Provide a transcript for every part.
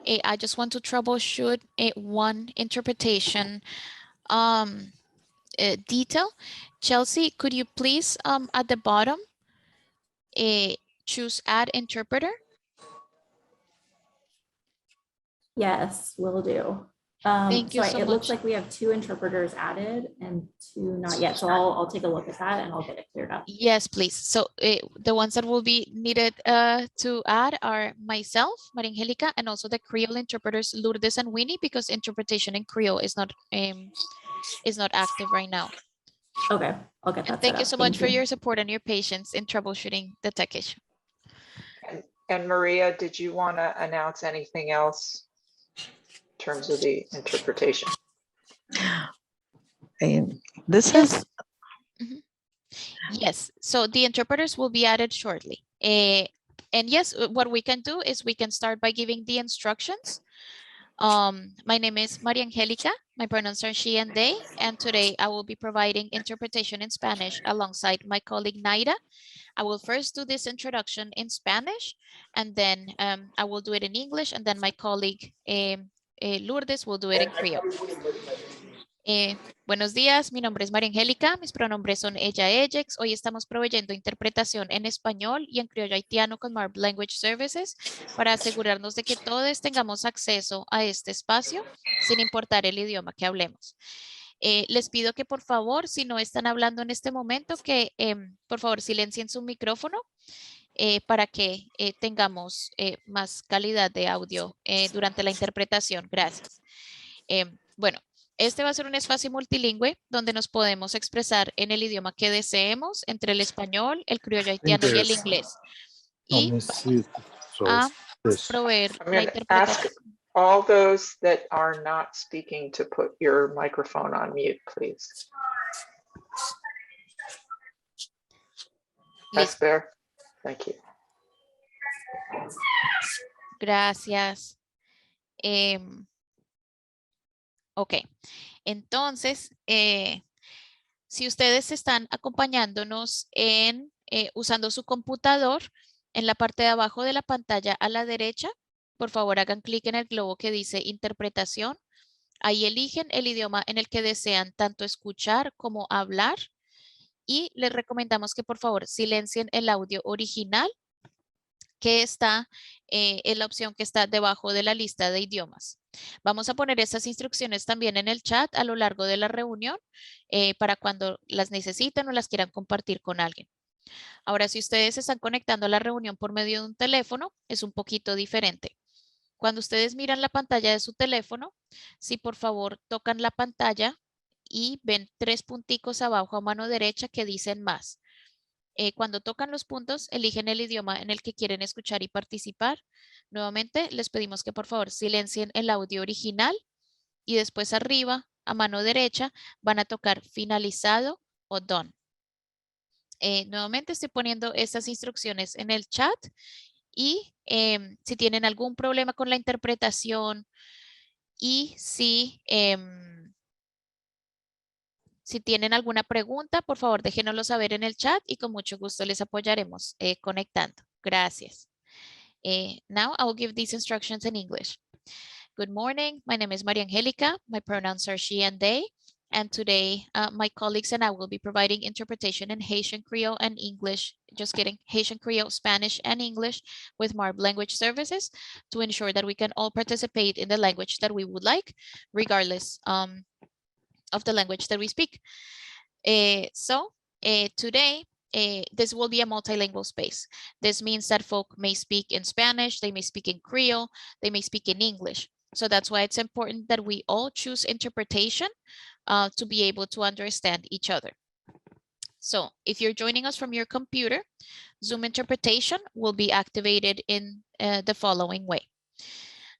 I just want to troubleshoot one interpretation detail. Chelsea, could you please at the bottom choose add interpreter? Yes, will do. Thank you so it much. looks like we have 2 interpreters added and 2 not yet. So I'll take a look at that and I'll get it cleared up. Yes, please. So the ones that will be needed to add are myself, Maria Angelica, and also the Creole interpreters Lourdes and Winnie, because interpretation in Creole is not active right now. Okay, I'll get that. And thank you so much for your support and your patience in troubleshooting the tech issue. And Maria, did you want to announce anything else in terms of the interpretation? And this Yes. is Yes, so the interpreters will be added shortly. And yes, what we can do is we can start by giving the instructions. My name is Maria Angelica. My pronouns are she and they. And today I will be providing interpretation in Spanish alongside my colleague Naira. I will first do this introduction in Spanish, and then I will do it in English, and then my colleague Lourdes will do it in Creole. Buenos días, mi nombre es María Angélica, mis pronombres son ella, ellex. Hoy estamos proveyendo interpretación en español y en criollo haitiano con Marb Language Services para asegurarnos de que todos tengamos acceso a este espacio sin importar el idioma que hablemos. Les pido que por favor, si no están hablando en este momento, que por favor silencien su micrófono para que tengamos más calidad de audio durante la interpretación. Gracias. Bueno. Este va a ser un espacio multilingüe donde nos podemos expresar en el idioma que deseemos, entre el español, el criollo haitiano y el inglés. Y a proveer la interpretación. All those that are not speaking to put your microphone on mute, please. That's fair. Thank you. Gracias. Ok, entonces, si ustedes están acompañándonos en usando su computador, en la parte de abajo de la pantalla a la derecha, por favor hagan clic en el globo que dice interpretación. Ahí eligen el idioma en el que desean tanto escuchar como hablar y les recomendamos que por favor silencien el audio original que está en la opción que está debajo de la lista de idiomas. Vamos a poner esas instrucciones también en el chat a lo largo de la reunión para cuando las necesiten o las quieran compartir con alguien. Ahora, si ustedes se están conectando a la reunión por medio de un teléfono, es un poquito diferente. Cuando ustedes miran la pantalla de su teléfono, si por favor tocan la pantalla y ven 3 punticos abajo a mano derecha que dicen más. Cuando tocan los puntos, eligen el idioma en el que quieren escuchar y participar. Nuevamente, les pedimos que por favor silencien el audio original y después arriba, a mano derecha, van a tocar finalizado o done. Nuevamente estoy poniendo estas instrucciones en el chat y si tienen algún problema con la interpretación y si tienen alguna pregunta, por favor, déjenoslo saber en el chat y con mucho gusto les apoyaremos conectando. Gracias. Now I will give these instructions in English. Good morning. My name is Maria Angelica. My pronouns are she and they. And today, my colleagues and I will be providing interpretation in Haitian Creole and English, just kidding, Haitian Creole, Spanish, and English with Marb Language Services to ensure that we can all participate in the language that we would like, regardless of the language that we speak. Today, this will be a multilingual space. This means that folk may speak in Spanish, they may speak in Creole, they may speak in English. So that's why it's important that we all choose interpretation to be able to understand each other. So if you're joining us from your computer, Zoom interpretation will be activated in the following way.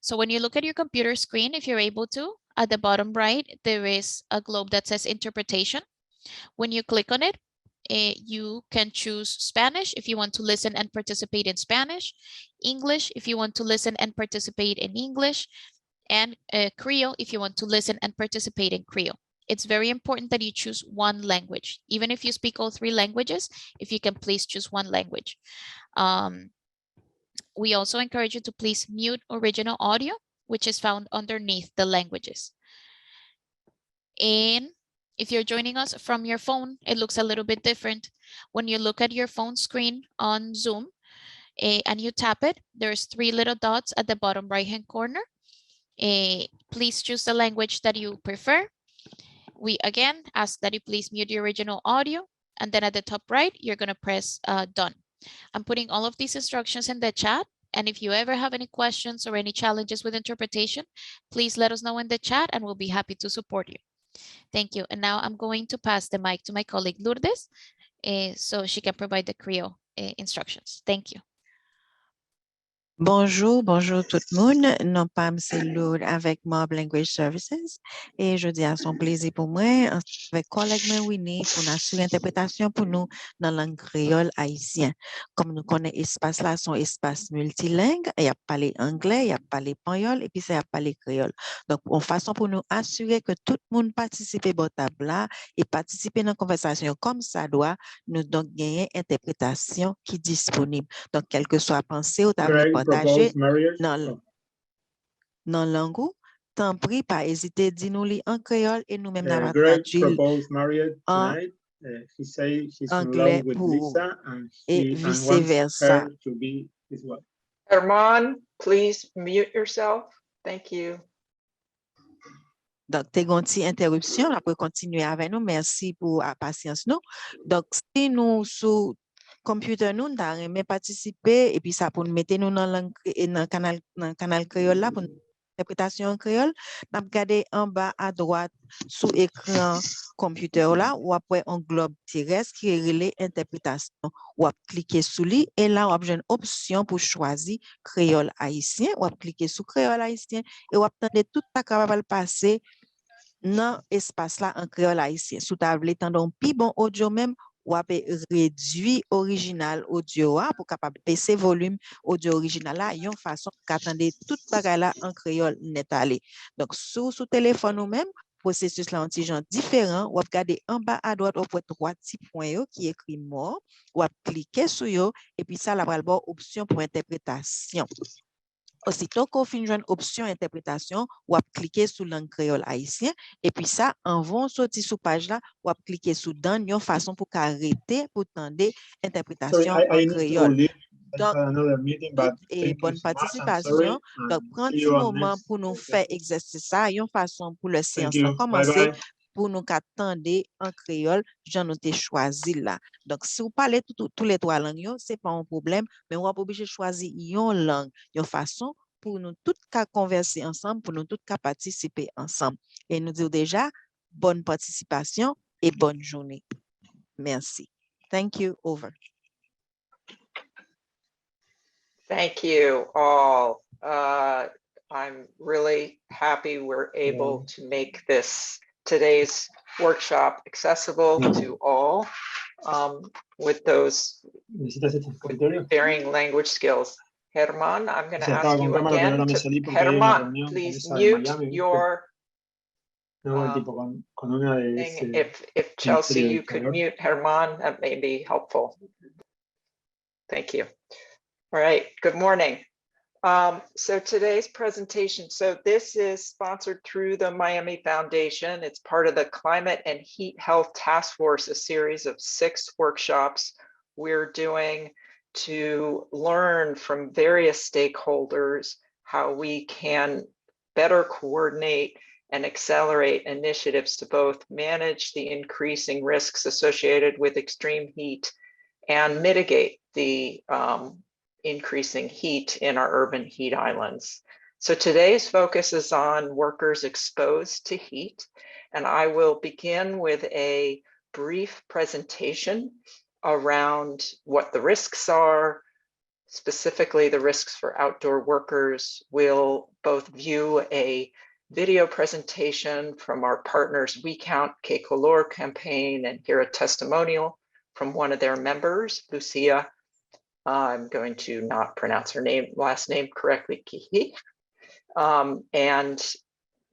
So when you look at your computer screen, if you're able to, at the bottom right, there is a globe that says interpretation. When you click on it, you can choose Spanish if you want to listen and participate in Spanish, English if you want to listen and participate in English, and Creole if you want to listen and participate in Creole. It's very important that you choose one language. Even if you speak all 3 languages, if you can please choose one language. We also encourage you to please mute original audio which is found underneath the languages. And if you're joining us from your phone, it looks a little bit different. When you look at your phone screen on Zoom and you tap it, there's 3 little dots at the bottom right-hand corner. Please choose the language that you prefer. We again ask that you please mute the original audio, and then at the top right, you're going to press done. I'm putting all of these instructions in the chat, and if you ever have any questions or any challenges with interpretation, please let us know in the chat and we'll be happy to support you. Thank you. And now I'm going to pass the mic to my colleague Lourdes so she can provide the Creole instructions. Thank you. Bonjour tout le monde. Non pas c'est Lourdes avec Mob Language Services. Et je dis à son plaisir pour moi, avec collègue Winnie, pour nous assurer interprétation pour nous dans la langue créole haïtienne. Comme nous connaissons espace là, son espace multilingue, il y a parlé anglais, il y a parlé espagnol et puis il y a parlé créole. Donc, en façon pour nous assurer que tout le monde participe au table là et participe dans la conversation comme ça doit, nous donc gagner interprétation qui est disponible. Donc, quel que soit pensée ou table partagé dans langue, tant pis, pas hésiter, dis-nous en créole et nous-mêmes n'avons traduit en anglais pour et vice-versa. Herman, please mute yourself. Thank you. Donc, tu as une petite interruption, on peut continuer avec nous. Merci pour la patience. Nous. Donc, si nous, sur computer, nous avons participer et puis ça pour nous mettre nous dans le canal créole là pour l'interprétation en créole, nous avons regardé en bas à droite sous écran computer là, ou après un globe terrestre qui est relais interprétation. Ou cliquer sur lui et là, on a une option pour choisir créole haïtien. Ou cliquer sur créole haïtien et on attendre tout ça capable passer dans l'espace là en créole haïtien. Sous table étant un plus bon audio même, ou réduit original audio pour capable baisser volume audio original là, yon façon qu'attendez toute bagaille là en créole net aller. Donc sous téléphone ou même processus là un petit genre différent, ou regarder en bas à droite au point 3 petits points qui écrit mot, ou cliquer sur yo et puis ça la va avoir option pour interprétation. Aussitôt qu'on finit une option interprétation, ou cliquer sur langue créole haïtien et puis ça en vont sortir sur page là, ou cliquer sur dans une façon pour arrêter pour tendre interprétation en créole. Donc, et bonne participation. Donc, prends un petit moment pour nous faire exercice ça, une façon pour le séance commencer pour nous attendre en créole, j'en ai choisi là. Donc, si vous parlez tous les 3 langues, ce n'est pas un problème, mais on va pas obligé de choisir une langue, une façon pour nous tous converser ensemble, pour nous tous participer ensemble. Et nous dire déjà, bonne participation et bonne journée. Merci. Thank you. Over. Thank you all. I'm really happy we're able to make today's workshop accessible to all with those varying language skills. Herman, I'm going to ask you again to, Herman, please mute your thing. If Chelsea, you could mute Herman, that may be helpful. Thank you. All right, good morning. So today's presentation, so this is sponsored through the Miami Foundation. It's part of the Climate and Heat Health Task Force, a series of 6 workshops we're doing to learn from various stakeholders how we can better coordinate and accelerate initiatives to both manage the increasing risks associated with extreme heat and mitigate the increasing heat in our urban heat islands. So today's focus is on workers exposed to heat, and I will begin with a brief presentation around what the risks are, specifically the risks for outdoor workers. We'll both view a video presentation from our partners WeCount, Que Calor campaign, and hear a testimonial from one of their members, Lucia. I'm going to not pronounce her last name correctly, Kihi. And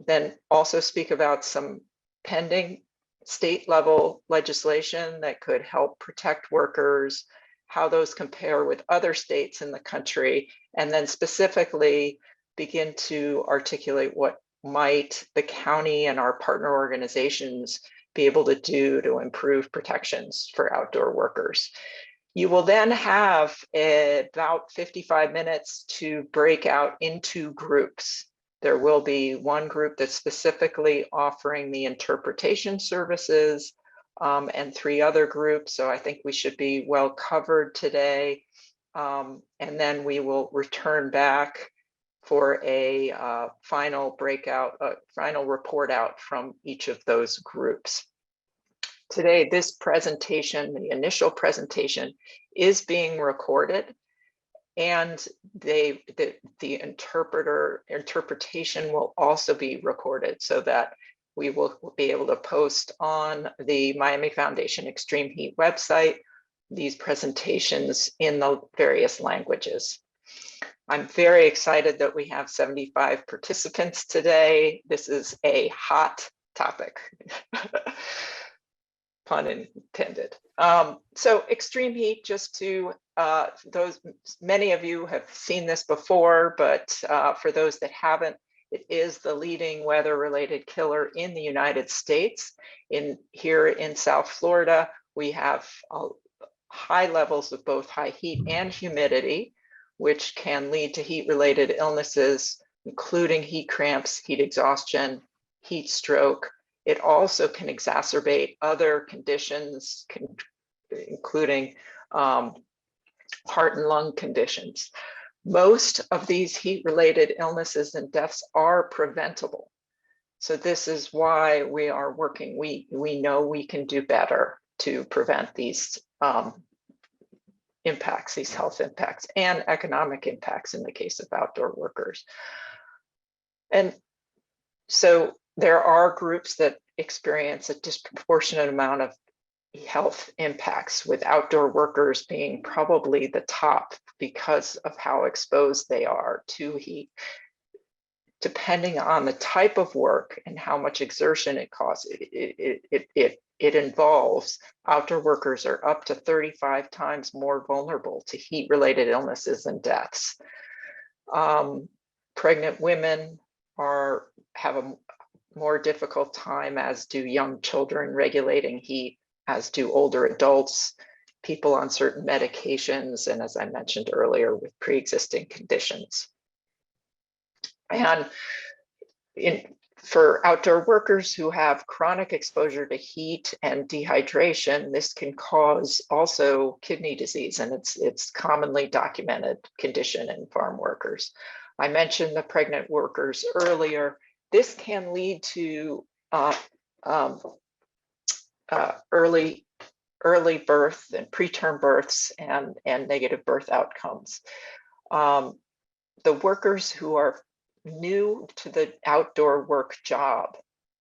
then also speak about some pending state level legislation that could help protect workers, how those compare with other states in the country, and then specifically begin to articulate what might the county and our partner organizations be able to do to improve protections for outdoor workers. You will then have about 55 minutes to break out into groups. There will be one group that's specifically offering the interpretation services, and 3 other groups. So I think we should be well covered today. And then we will return back for a final breakout, final report out from each of those groups. Today, this presentation, the initial presentation, is being recorded, and the interpretation will also be recorded so that we will be able to post on the Miami Foundation Extreme Heat website these presentations in the various languages. I'm very excited that we have 75 participants today. This is a hot topic. Pun intended. So extreme heat, just to many of you have seen this before, but for those that haven't, it is the leading weather-related killer in the United States. Here in South Florida, we have high levels of both high heat and humidity, which can lead to heat-related illnesses, including heat cramps, heat exhaustion, heat stroke. It also can exacerbate other conditions, including heart and lung conditions. Most of these heat-related illnesses and deaths are preventable. So this is why we are working. We know we can do better to prevent these impacts, these health impacts and economic impacts in the case of outdoor workers. And so there are groups that experience a disproportionate amount of health impacts, with outdoor workers being probably the top because of how exposed they are to heat. Depending on the type of work and how much exertion it costs, it involves, outdoor workers are up to 35 times more vulnerable to heat-related illnesses and deaths. Pregnant women have a more difficult time, as do young children, regulating heat, as do older adults, people on certain medications, and as I mentioned earlier, with pre-existing conditions. And for outdoor workers who have chronic exposure to heat and dehydration, this can cause also kidney disease, and it's commonly documented condition in farm workers. I mentioned the pregnant workers earlier. This can lead to early birth and preterm births and negative birth outcomes. The workers who are new to the outdoor work job,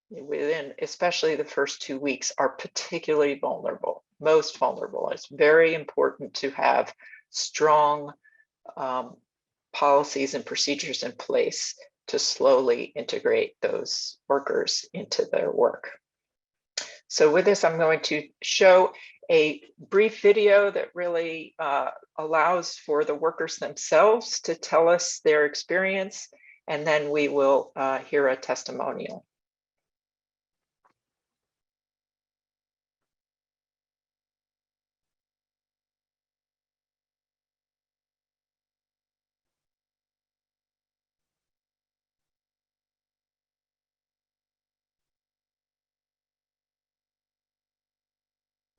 within especially the first 2 weeks, are particularly vulnerable, most vulnerable. It's very important to have strong policies and procedures in place to slowly integrate those workers into their work. So with this, I'm going to show a brief video that really allows for the workers themselves to tell us their experience, and then we will hear a testimonial.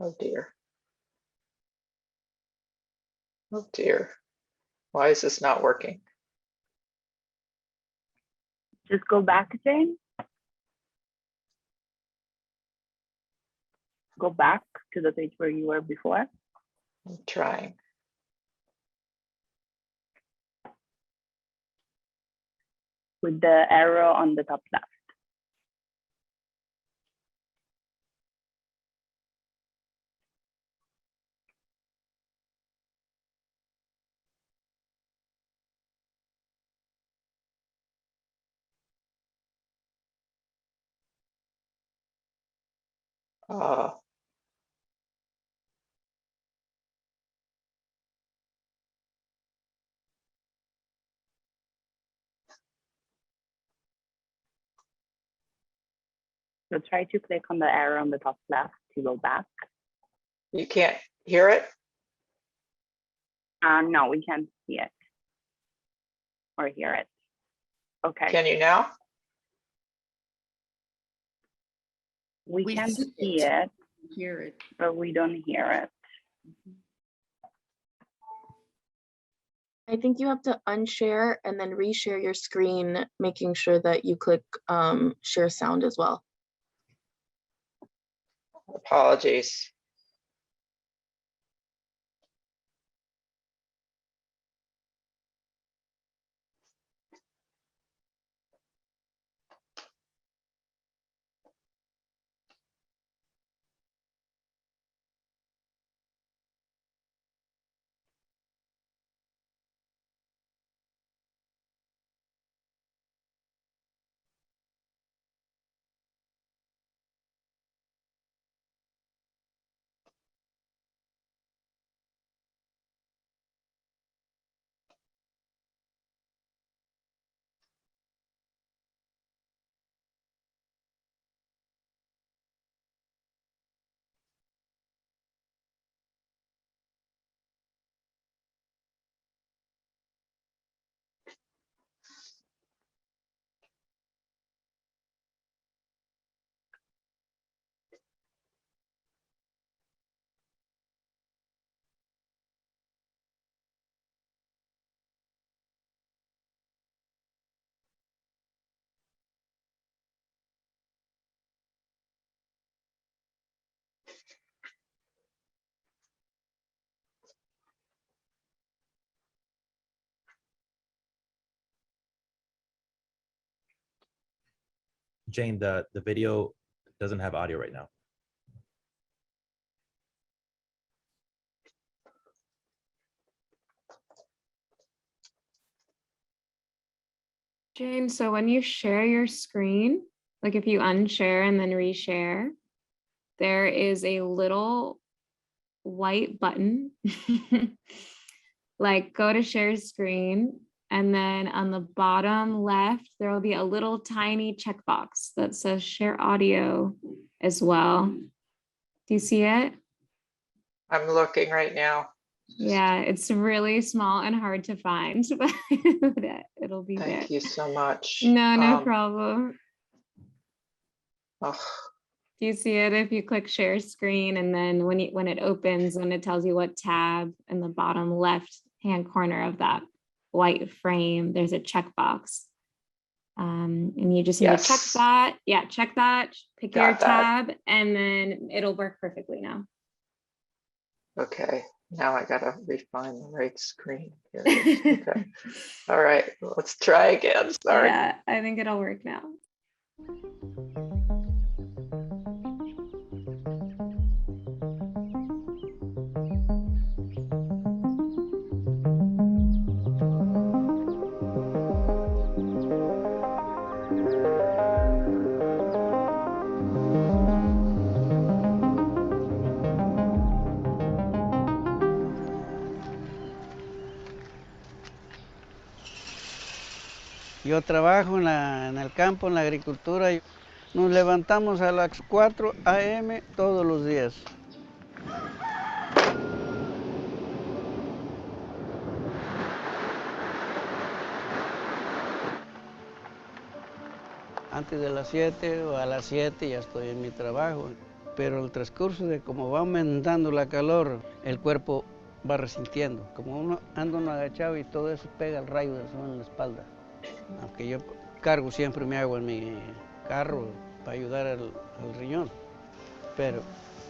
Oh dear. Oh dear. Why is this not working? Just go back, Jane. Go back to the page where you were before. I'm trying. With the arrow on the top left. So try to click on the arrow on the top left to go back. You can't hear it? No, we can't see it or hear it. Okay. Can you now? We can see it, Hear it. but we don't hear it. I think you have to unshare and then reshare your screen, making sure that you click share sound as well. Apologies. Jane, the video doesn't have audio right now. Jane, so when you share your screen, like if you unshare and then reshare, there is a little white button. Like go to share screen, and then on the bottom left, there will be a little tiny checkbox that says share audio as well. Do you see it? I'm looking right now. Yeah, it's really small and hard to find, but it'll be there. Thank you so much. No problem. Oh, Do you see it if you click share screen, and then when it opens, when it tells you what tab in the bottom left hand corner of that white frame, there's a checkbox. And you just need to check Yes. that. Yeah, check that, pick your Got that. tab, and then it'll work perfectly now. okay. Now I gotta refine the right screen. Here it is. Okay. All right. Let's try again. Sorry. Yeah, I think it'll work now. Yo trabajo en el campo, en la agricultura. Nos levantamos a las 4 a.m. todos los días. Antes de las 7 o a las 7 ya estoy en mi trabajo. Pero el transcurso de cómo va aumentando la calor, el cuerpo va resintiendo. Como uno anda agachado y todo eso pega el rayo del sol en la espalda. Aunque yo cargo siempre mi agua en mi carro para ayudar al riñón, pero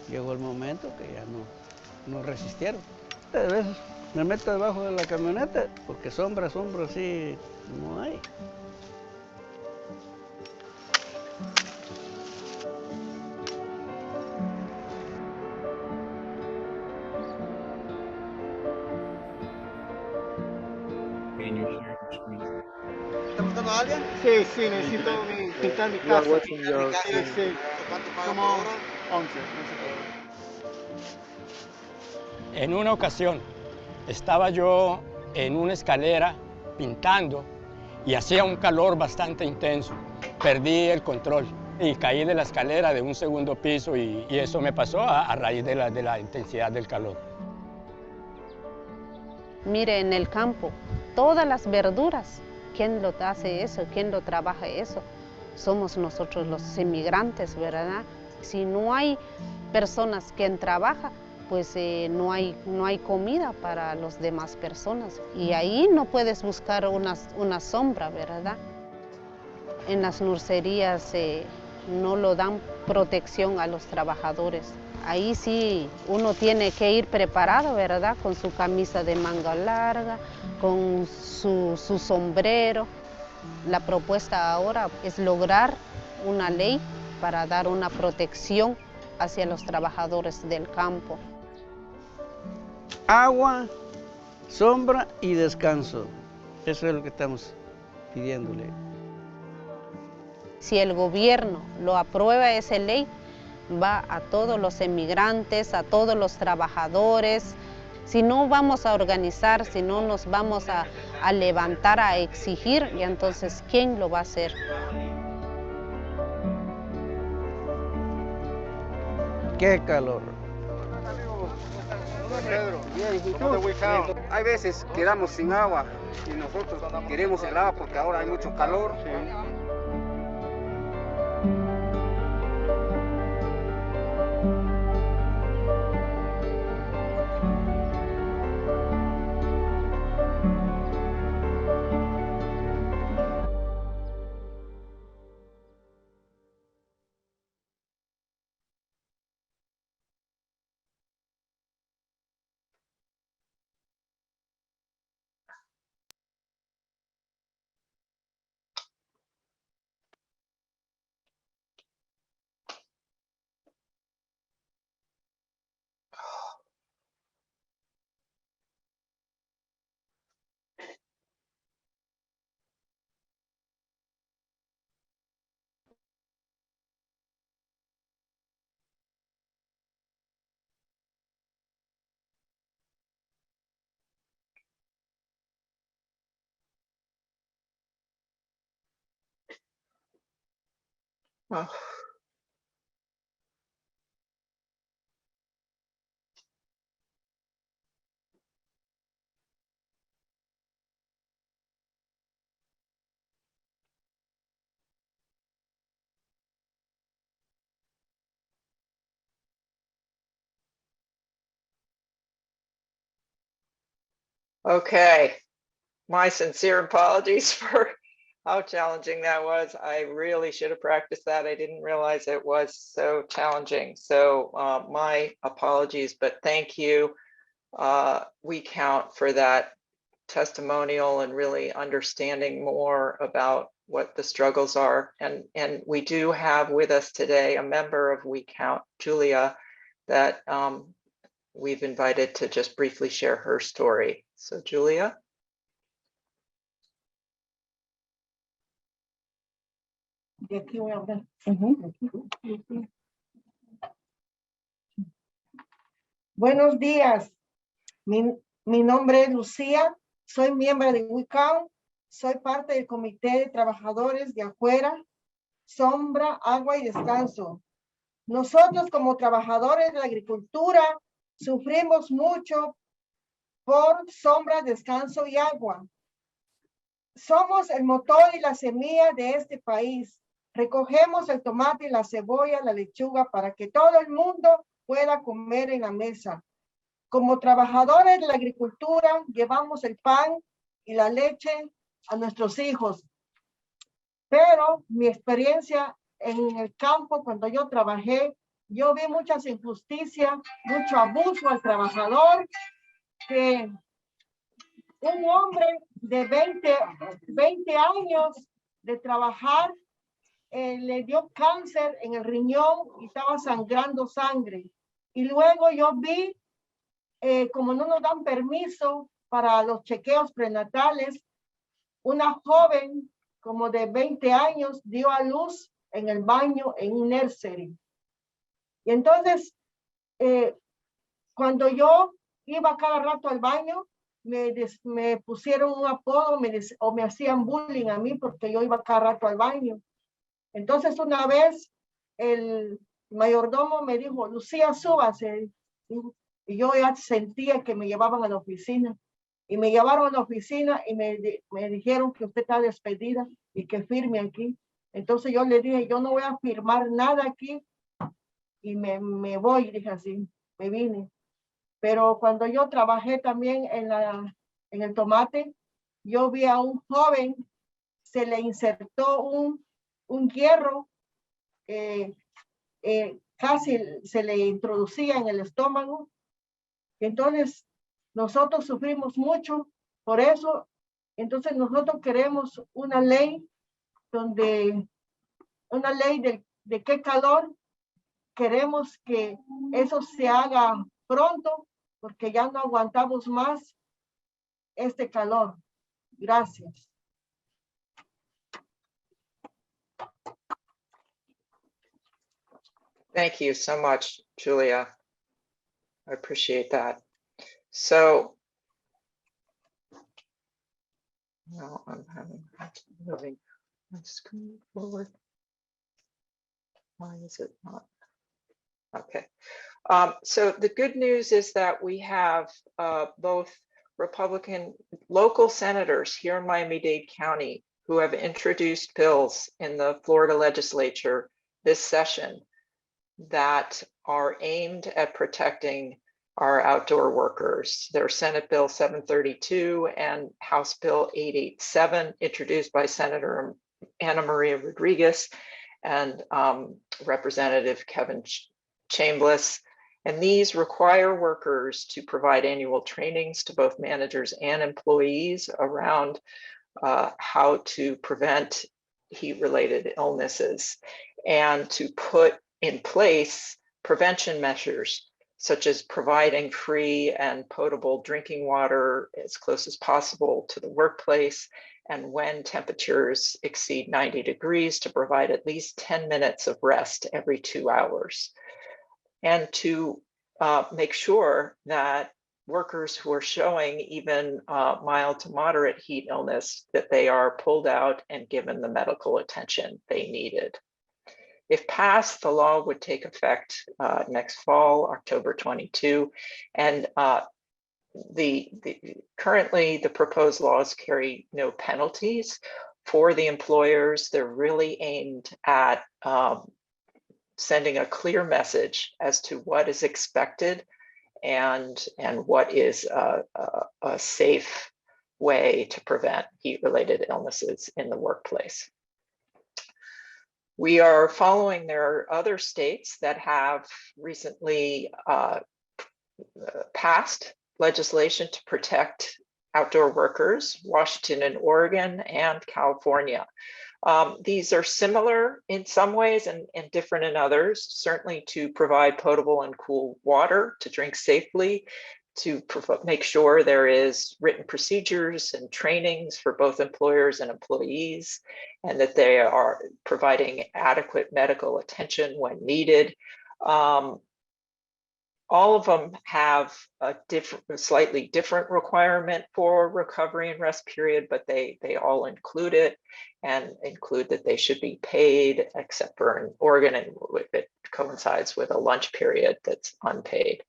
llegó el momento que ya no resistieron. A veces me meto debajo de la camioneta porque sombra así no hay. ¿Estás buscando a alguien? Sí, sí, necesito pintar mi casa. Sí, sí. Como 11, no sé qué. En una ocasión estaba yo en una escalera pintando y hacía un calor bastante intenso. Perdí el control y caí de la escalera de un segundo piso y eso me pasó a raíz de la intensidad del calor. Mire, en el campo, todas las verduras, ¿quién lo hace eso? ¿Quién lo trabaja eso? Somos nosotros los inmigrantes, ¿verdad? Si no hay personas que trabajan, pues no hay comida para las demás personas. Y ahí no puedes buscar una sombra, ¿verdad? En las nurserías no lo dan protección a los trabajadores. Ahí sí uno tiene que ir preparado, ¿verdad? Con su camisa de manga larga, con su sombrero. La propuesta ahora es lograr una ley para dar una protección hacia los trabajadores del campo. Agua, sombra y descanso. Eso es lo que estamos pidiéndole. Si el gobierno lo aprueba esa ley, va a todos los emigrantes, a todos los trabajadores. Si no vamos a organizar, si no nos vamos a levantar a exigir, y entonces ¿quién lo va a hacer? ¡Qué calor! Pedro, bien, ¿y tú? WeCount. Hay veces quedamos sin agua y nosotros queremos el agua porque ahora hay mucho calor. Sí. Oh. Okay, my sincere apologies for how challenging that was. I really should have practiced that. I didn't realize it was so challenging. So my apologies, but thank you, WeCount, for that testimonial and really understanding more about what the struggles are. And we do have with us today a member of WeCount, Julia, that we've invited to just briefly share her story. So Julia. De aquí voy a hablar. Buenos días. Mi nombre es Lucía. Soy miembro de WeCount. Soy parte del Comité de Trabajadores de Afuera, Sombra, Agua y Descanso. Nosotros como trabajadores de la agricultura sufrimos mucho por sombra, descanso y agua. Somos el motor y la semilla de este país. Recogemos el tomate y la cebolla, la lechuga para que todo el mundo pueda comer en la mesa. Como trabajadores de la agricultura, llevamos el pan y la leche a nuestros hijos. Pero mi experiencia en el campo, cuando yo trabajé, yo vi muchas injusticias, mucho abuso al trabajador, que un hombre de 20 años de trabajar le dio cáncer en el riñón y estaba sangrando sangre. Y luego yo vi, como no nos dan permiso para los chequeos prenatales, una joven como de 20 años dio a luz en el baño en un nursery. Y entonces, cuando yo iba cada rato al baño, me pusieron un apodo o me hacían bullying a mí porque yo iba cada rato al baño. Entonces una vez el mayordomo me dijo, Lucía, súbase. Y yo ya sentía que me llevaban a la oficina. Y me llevaron a la oficina y me dijeron que usted está despedida y que firme aquí. Entonces yo le dije, yo no voy a firmar nada aquí. Y me voy, dije así, me vine. Pero cuando yo trabajé también en el tomate, yo vi a un joven, se le insertó un hierro, casi se le introducía en el estómago. Entonces, nosotros sufrimos mucho por eso. Entonces, nosotros queremos una ley de qué calor. Queremos que eso se haga pronto porque ya no aguantamos más este calor. Gracias. Thank you so much, Julia. I appreciate that. So now I'm moving my screen forward. Why is it not? Okay. So the good news is that we have both Republican local senators here in Miami-Dade County who have introduced bills in the Florida legislature this session that are aimed at protecting our outdoor workers. There's Senate Bill 732 and House Bill 887, introduced by Senator Ana Maria Rodriguez and Representative Kevin Chambliss. And these require workers to provide annual trainings to both managers and employees around how to prevent heat-related illnesses and to put in place prevention measures, such as providing free and potable drinking water as close as possible to the workplace, and when temperatures exceed 90 degrees, to provide at least 10 minutes of rest every 2 hours. And to make sure that workers who are showing even mild to moderate heat illness, that they are pulled out and given the medical attention they needed. If passed, the law would take effect next fall, October 22, and currently the proposed laws carry no penalties for the employers. They're really aimed at sending a clear message as to what is expected and what is a safe way to prevent heat-related illnesses in the workplace. We are following, there are other states that have recently passed legislation to protect outdoor workers, Washington and Oregon and California. These are similar in some ways and different in others, certainly to provide potable and cool water to drink safely, to make sure there is written procedures and trainings for both employers and employees, and that they are providing adequate medical attention when needed. All of them have a slightly different requirement for recovery and rest period, but they all include it and include that they should be paid, except for in Oregon, and it coincides with a lunch period that's unpaid.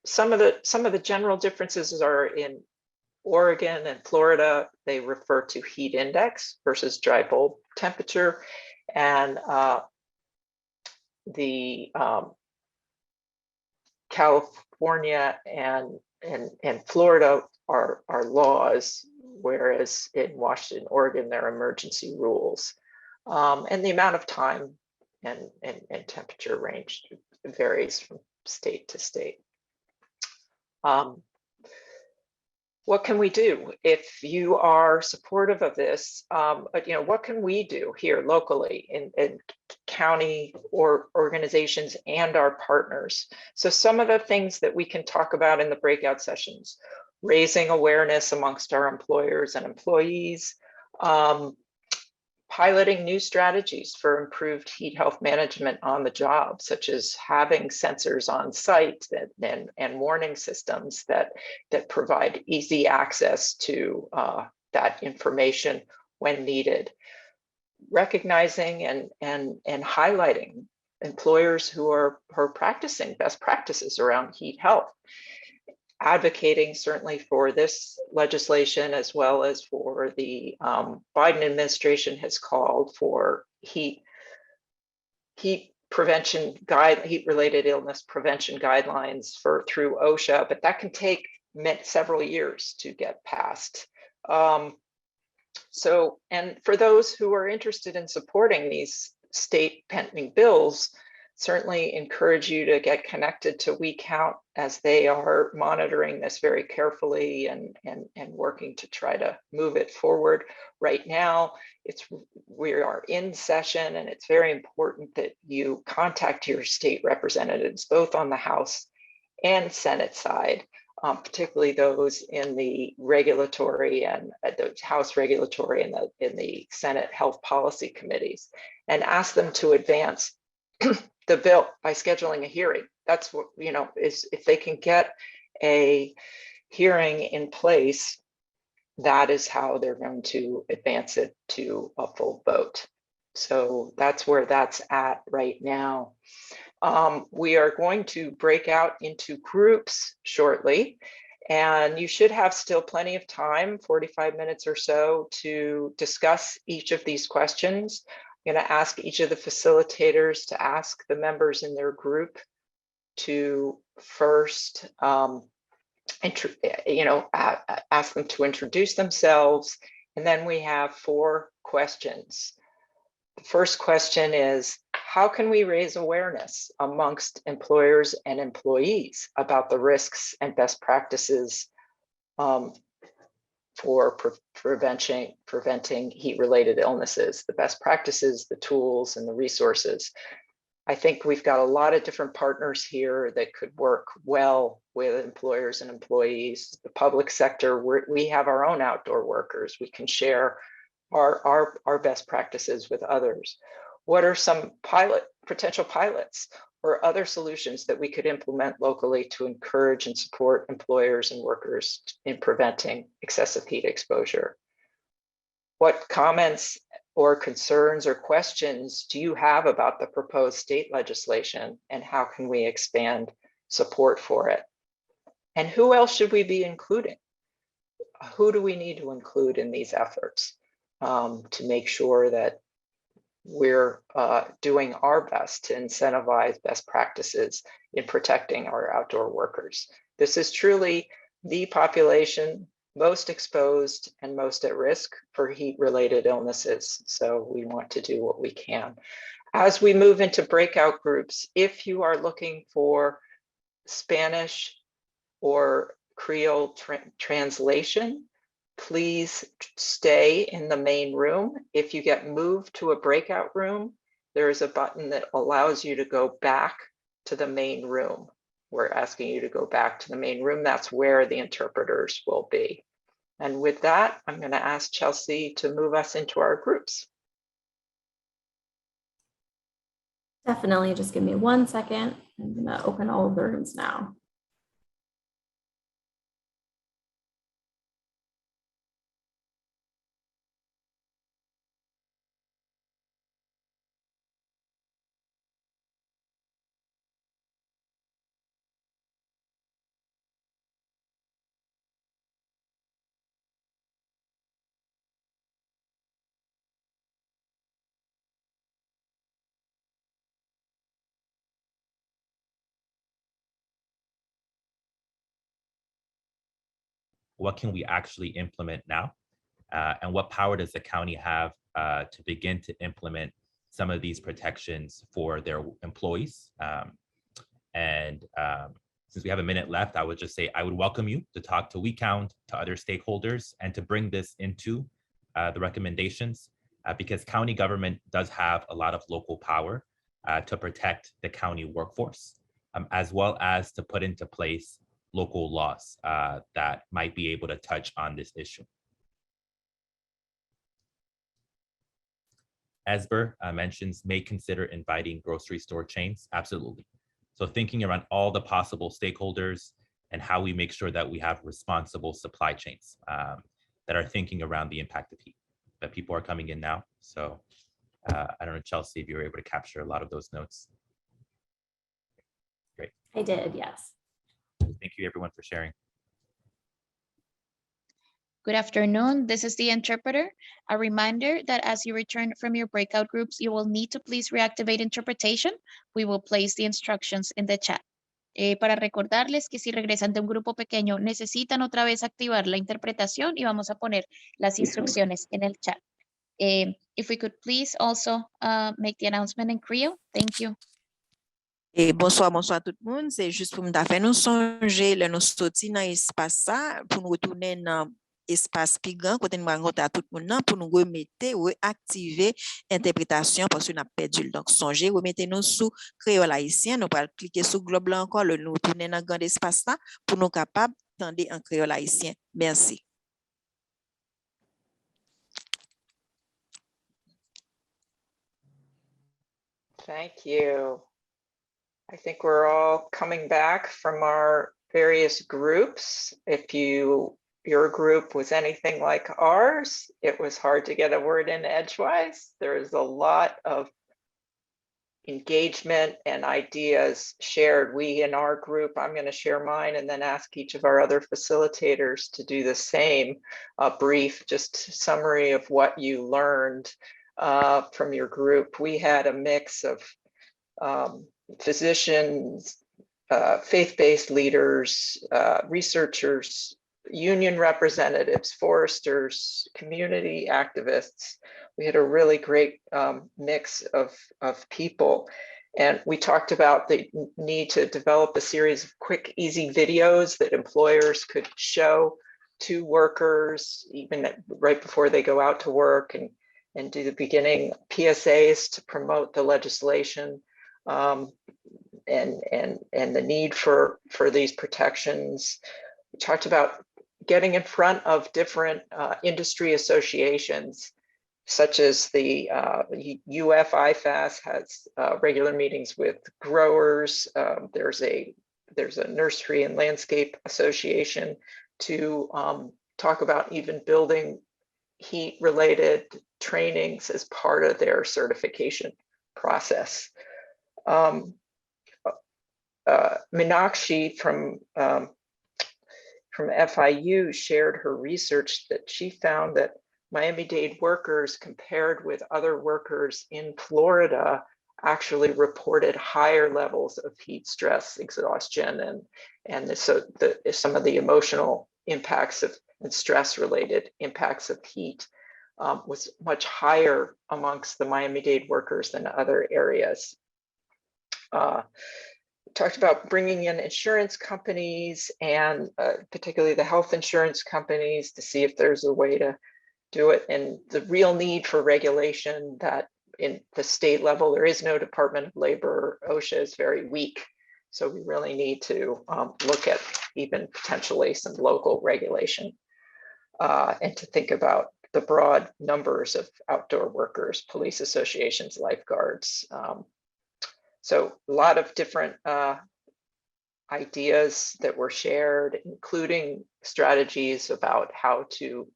Some of the general differences are in Oregon and Florida. They refer to heat index versus dry bulb temperature, and the California and Florida are laws, whereas in Washington, Oregon, they're emergency rules. And the amount of time and temperature range varies from state to state. What can we do if you are supportive of this? What can we do here locally in county or organizations and our partners? So some of the things that we can talk about in the breakout sessions: raising awareness amongst our employers and employees, piloting new strategies for improved heat health management on the job, such as having sensors on site and warning systems that provide easy access to that information when needed. recognizing and highlighting employers who are practicing best practices around heat health, advocating certainly for this legislation as well as for the Biden administration has called for heat prevention heat related illness prevention guidelines through OSHA, but that can take several years to get passed. So, and for those who are interested in supporting these state pending bills, certainly encourage you to get connected to WeCount as they are monitoring this very carefully and working to try to move it forward. Right now, we are in session, and it's very important that you contact your state representatives, both on the House and Senate side, particularly those in the regulatory and the House regulatory and in the Senate Health Policy Committees, and ask them to advance the bill by scheduling a hearing. That's what, is if they can get a hearing in place, that is how they're going to advance it to a full vote. So that's where that's at right now. We are going to break out into groups shortly, and you should have still plenty of time, 45 minutes or so, to discuss each of these questions. I'm going to ask each of the facilitators to ask the members in their group to first, ask them to introduce themselves, and then we have 4 questions. The first question is, how can we raise awareness amongst employers and employees about the risks and best practices for preventing heat-related illnesses, the best practices, the tools, and the resources? I think we've got a lot of different partners here that could work well with employers and employees. The public sector, we have our own outdoor workers. We can share our best practices with others. What are some potential pilots or other solutions that we could implement locally to encourage and support employers and workers in preventing excessive heat exposure? What comments or concerns or questions do you have about the proposed state legislation, and how can we expand support for it? And who else should we be including? Who do we need to include in these efforts to make sure that we're doing our best to incentivize best practices in protecting our outdoor workers? This is truly the population most exposed and most at risk for heat-related illnesses. So we want to do what we can. As we move into breakout groups, if you are looking for Spanish or Creole translation, please stay in the main room. If you get moved to a breakout room, there is a button that allows you to go back to the main room. We're asking you to go back to the main room. That's where the interpreters will be. And with that, I'm going to ask Chelsea to move us into our groups. Definitely, just give me 1 second. I'm going to open all of the rooms now. What can we actually implement now? And what power does the county have to begin to implement some of these protections for their employees? Since we have a minute left, I would just say I would welcome you to talk to WeCount, to other stakeholders, and to bring this into the recommendations, because county government does have a lot of local power to protect the county workforce, as well as to put into place local laws that might be able to touch on this issue. Esber mentions may consider inviting grocery store chains. Absolutely. So thinking around all the possible stakeholders and how we make sure that we have responsible supply chains that are thinking around the impact of heat. But people are coming in now. So I don't know, Chelsea, if you were able to capture a lot of those notes. Great. I did, yes. Thank you everyone for sharing. Good afternoon. This is the interpreter. A reminder that as you return from your breakout groups, you will need to please reactivate interpretation. We will place the instructions in the chat. Para recordarles que si regresan de un grupo pequeño, necesitan otra vez activar la interpretación y vamos a poner las instrucciones en el chat. If we could please also make the announcement in Creole. Thank you. Et bonsoir tout le monde. C'est juste pour me faire nous songer, le nous sortir dans l'espace ça, pour nous retourner dans espace plus grand, côté nous rencontrer à tout le monde, pour nous remettre, activer interprétation parce qu'on a perdu. Donc, songez, remettez-nous sous créole haïtien, nous allons cliquer sur globe là encore, nous retourner dans grand espace là, pour nous capables d'entendre en créole haïtien. Merci. Thank you. I think we're all coming back from our various groups. If your group was anything like ours, it was hard to get a word in edgewise. There's a lot of engagement and ideas shared. We in our group, I'm going to share mine and then ask each of our other facilitators to do the same. A brief just summary of what you learned from your group. We had a mix of physicians, faith-based leaders, researchers, union representatives, foresters, community activists. We had a really great mix of people. And we talked about the need to develop a series of quick, easy videos that employers could show to workers, even right before they go out to work, and do the beginning PSAs to promote the legislation and the need for these protections. We talked about getting in front of different industry associations, such as the UF-IFAS has regular meetings with growers. There's a nursery and landscape association to talk about even building heat-related trainings as part of their certification process. Meenakshi from FIU shared her research that she found that Miami-Dade workers compared with other workers in Florida actually reported higher levels of heat stress, exhaustion, and some of the emotional impacts of and stress-related impacts of heat was much higher amongst the Miami-Dade workers than other areas. Talked about bringing in insurance companies and particularly the health insurance companies to see if there's a way to do it, and the real need for regulation that in the state level, there is no Department of Labor. OSHA is very weak. So we really need to look at even potentially some local regulation and to think about the broad numbers of outdoor workers, police associations, lifeguards. So a lot of different ideas that were shared, including strategies about how to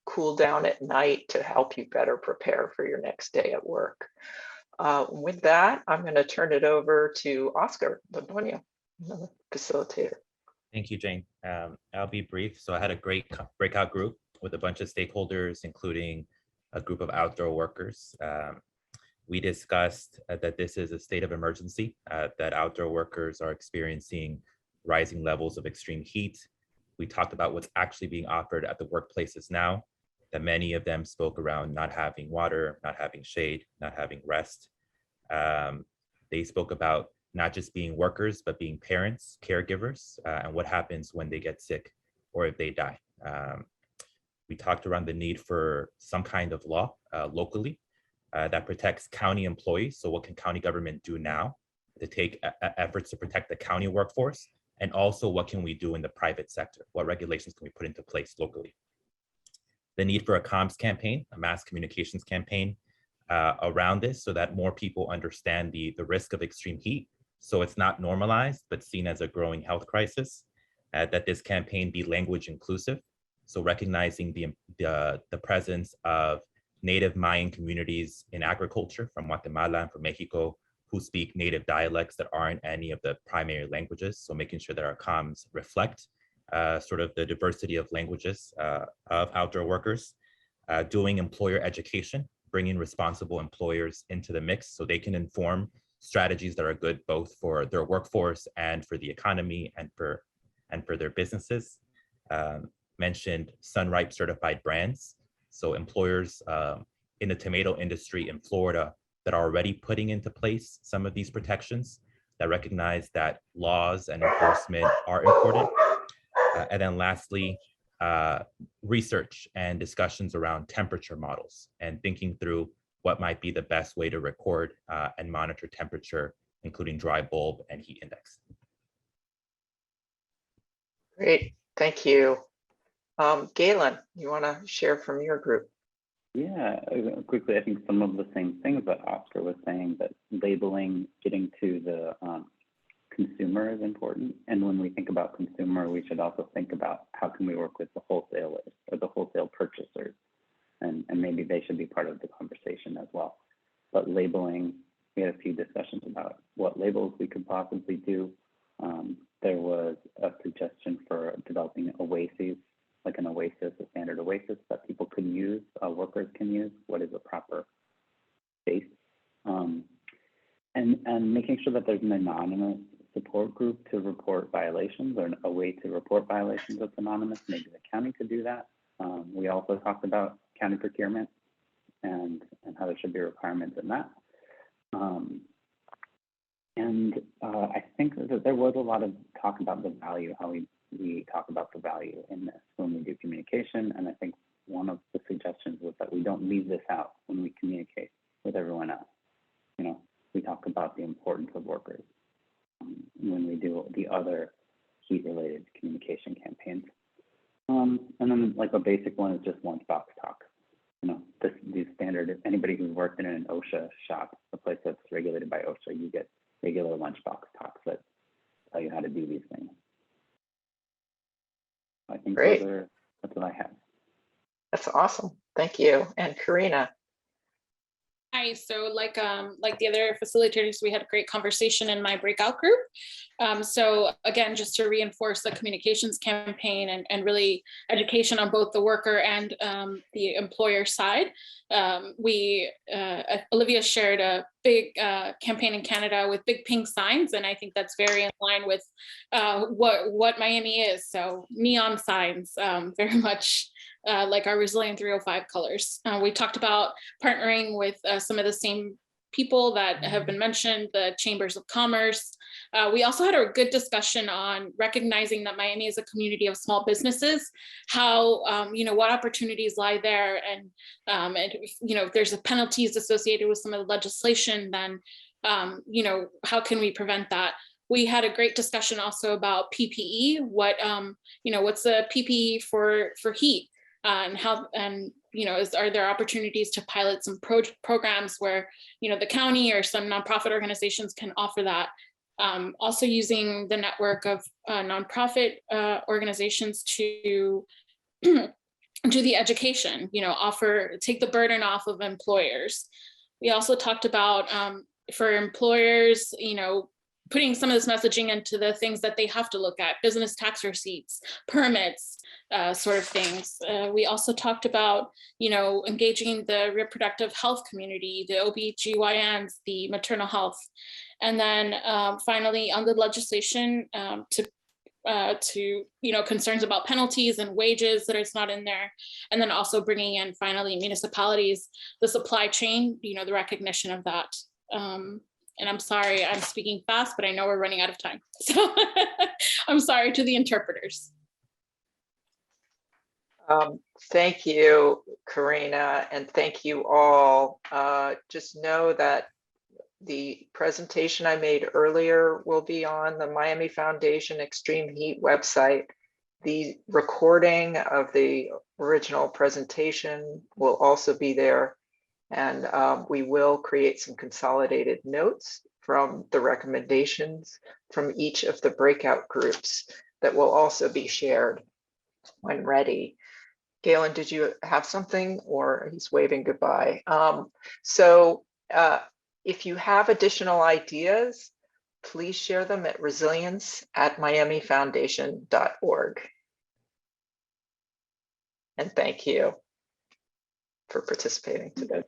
cool down at night to help you better prepare for your next day at work. With that, I'm going to turn it over to Oscar Londoño, facilitator. Thank you, Jane. I'll be brief. So I had a great breakout group with a bunch of stakeholders, including a group of outdoor workers. We discussed that this is a state of emergency, that outdoor workers are experiencing rising levels of extreme heat. We talked about what's actually being offered at the workplaces now, that many of them spoke around not having water, not having shade, not having rest. They spoke about not just being workers, but being parents, caregivers, and what happens when they get sick or if they die. We talked around the need for some kind of law locally that protects county employees. So what can county government do now to take efforts to protect the county workforce? And also what can we do in the private sector? What regulations can we put into place locally? The need for a comms campaign, a mass communications campaign around this so that more people understand the risk of extreme heat. So it's not normalized, but seen as a growing health crisis, that this campaign be language inclusive. So recognizing the presence of native Mayan communities in agriculture from Guatemala and from Mexico who speak native dialects that aren't any of the primary languages. So making sure that our comms reflect sort of the diversity of languages of outdoor workers, doing employer education, bringing responsible employers into the mix so they can inform strategies that are good both for their workforce and for the economy and for their businesses. Mentioned Sunripe certified brands. So employers in the tomato industry in Florida that are already putting into place some of these protections that recognize that laws and enforcement are important. And then lastly, research and discussions around temperature models and thinking through what might be the best way to record and monitor temperature, including dry bulb and heat index. Great, thank you. Galen, you want to share from your group? Yeah, quickly, I think some of the same things that Oscar was saying, that labeling, getting to the consumer is important. And when we think about consumer, we should also think about how can we work with the wholesalers or the wholesale purchasers, and maybe they should be part of the conversation as well. But labeling, we had a few discussions about what labels we could possibly do. There was a suggestion for developing oases, like an oasis, a standard oasis that people can use, workers can use. What is a proper space? And making sure that there's an anonymous support group to report violations, or a way to report violations that's anonymous. Maybe the county could do that. We also talked about county procurement and how there should be requirements in that. I think that there was a lot of talk about the value, how we talk about the value in this when we do communication. And I think one of the suggestions was that we don't leave this out when we communicate with everyone else. You know, we talk about the importance of workers when we do the other heat-related communication campaigns. And then like a basic one is just lunchbox talk. You know, these standard, anybody who's worked in an OSHA shop, a place that's regulated by OSHA, you get regular lunchbox talks that tell you how to do these things. I think that's what I have. That's awesome. Thank you. And Karina. Hi, so like the other facilitators, we had a great conversation in my breakout group. So again, just to reinforce the communications campaign and really education on both the worker and the employer side. Olivia shared a big campaign in Canada with big pink signs, and I think that's very in line with what Miami is. So neon signs, very much like our Resilient 305 colors. We talked about partnering with some of the same people that have been mentioned, the chambers of commerce. We also had a good discussion on recognizing that Miami is a community of small businesses, how, you know, what opportunities lie there, and you know, if there's penalties associated with some of the legislation, then, you know, how can we prevent that? We had a great discussion also about PPE, what, you know, what's the PPE for heat? And how, and you know, are there opportunities to pilot some programs where, you know, the county or some nonprofit organizations can offer that. Also using the network of nonprofit organizations to do the education, you know, take the burden off of employers. We also talked about for employers, you know, putting some of this messaging into the things that they have to look at, business tax receipts, permits, sort of things. We also talked about, you know, engaging the reproductive health community, the OB/GYNs, the maternal health. And then finally on the legislation to, you know, concerns about penalties and wages that it's not in there. And then also bringing in finally municipalities, the supply chain, you know, the recognition of that. And I'm sorry, I'm speaking fast, but I know we're running out of time. So I'm sorry to the interpreters. Thank you, Karina, and thank you all. Just know that the presentation I made earlier will be on the Miami Foundation Extreme Heat website. The recording of the original presentation will also be there. And we will create some consolidated notes from the recommendations from each of the breakout groups that will also be shared when ready. Galen, did you have something, or he's waving goodbye? If you have additional ideas, please share them at resilience@miamifoundation.org. And thank you for participating today.